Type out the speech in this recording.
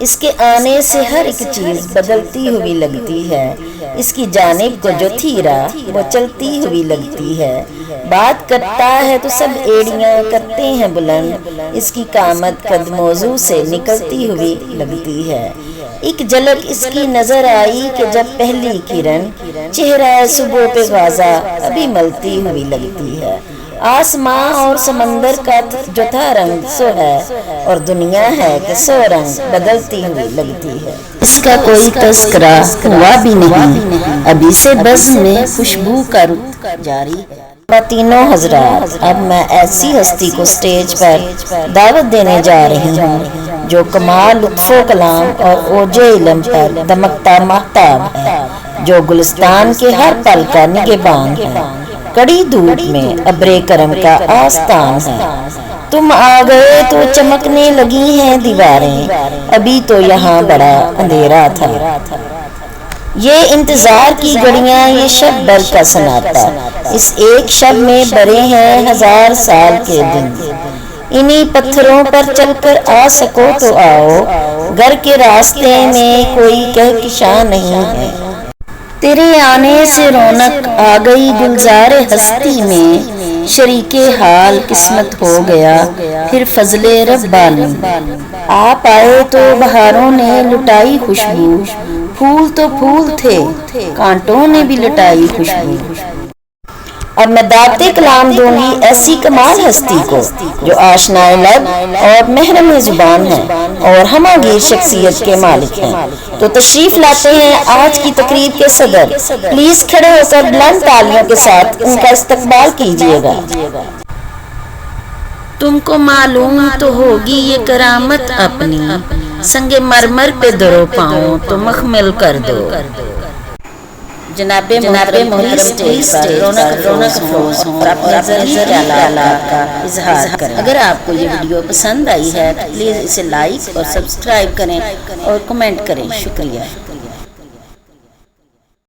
اس کے آنے سے ہر ایک چیز بدلتی ہوئی لگتی ہے، اس کی جانب کو جو تھی راہ وہ چلتی ہوئی لگتی ہے، بات کرتا ہے تو سب ایڑیاں کرتے ہیں بلند، اس کی قامت قد موضوع سے نکلتی ہوئی لگتی ہے۔ ایک جھلک اس کی نظر آئی کہ جب پہلی کرن چہرہ صبح پہ غازہ ابھی ملتی ہوئی لگتی ہے، آسماں اور سمندر کا جو تھا رنگ سو ہے، اور دنیا ہے کہ سو رنگ بدلتی ہوئی لگتی ہے۔ اس کا کوئی تذکرہ ہوا بھی نہیں، ابھی سے بزم میں خوشبو کا رخ جاری ہے۔ تینوں حضرات، اب میں ایسی ہستی کو سٹیج پر دعوت دینے جا رہی ہوں جو کمال لطف و کلام اور اوج علم پر دمکتا ماہتاب ہے، جو گلستان کے ہر پل کا نگہبان ہے، کڑی دھوپ میں ابر کرم کا آستان ہے۔ تم آ گئے تو چمکنے لگی ہیں دیواریں، ابھی تو یہاں بڑا اندھیرا تھا۔ یہ انتظار کی گھڑیاں، یہ شب بھر کا سناٹا، اس ایک شب میں بھرے ہیں 1000 سال کے دن۔ انہی پتھروں پر چل کر آ سکو تو آؤ، گھر کے راستے میں کوئی کہکشاں نہیں ہے۔ تیرے آنے سے رونق آ گئی گلزار ہستی میں، شریک حال قسمت ہو گیا پھر فضل ربانی۔ آپ آئے تو بہاروں نے لٹائی خوشبو، پھول تو پھول تھے کانٹوں نے بھی لٹائی خوشبو۔ اب میں دعوت کلام دوں گی ایسی کمال ہستی کو جو آشنائے لب اور محرم زبان ہے اور ہماگیر شخصیت کے مالک ہیں۔ تو تشریف لاتے ہیں آج کی تقریب کے صدر، پلیز کھڑے ہو کر بلند تالیوں کے ساتھ ان کا استقبال کیجیے گا۔ تم کو معلوم تو ہوگی یہ کرامت اپنی، سنگ مرمر پہ درو پاؤں تو مخمل کر دو۔ جناب محترم اسٹیج پر رونق افروز ہوں اور اپنے ذریعہ کا اظہار کریں۔ اگر آپ کو یہ ویڈیو پسند آئی ہے تو پلیز اسے لائک اور سبسکرائب کریں اور کمنٹ کریں۔ شکریہ۔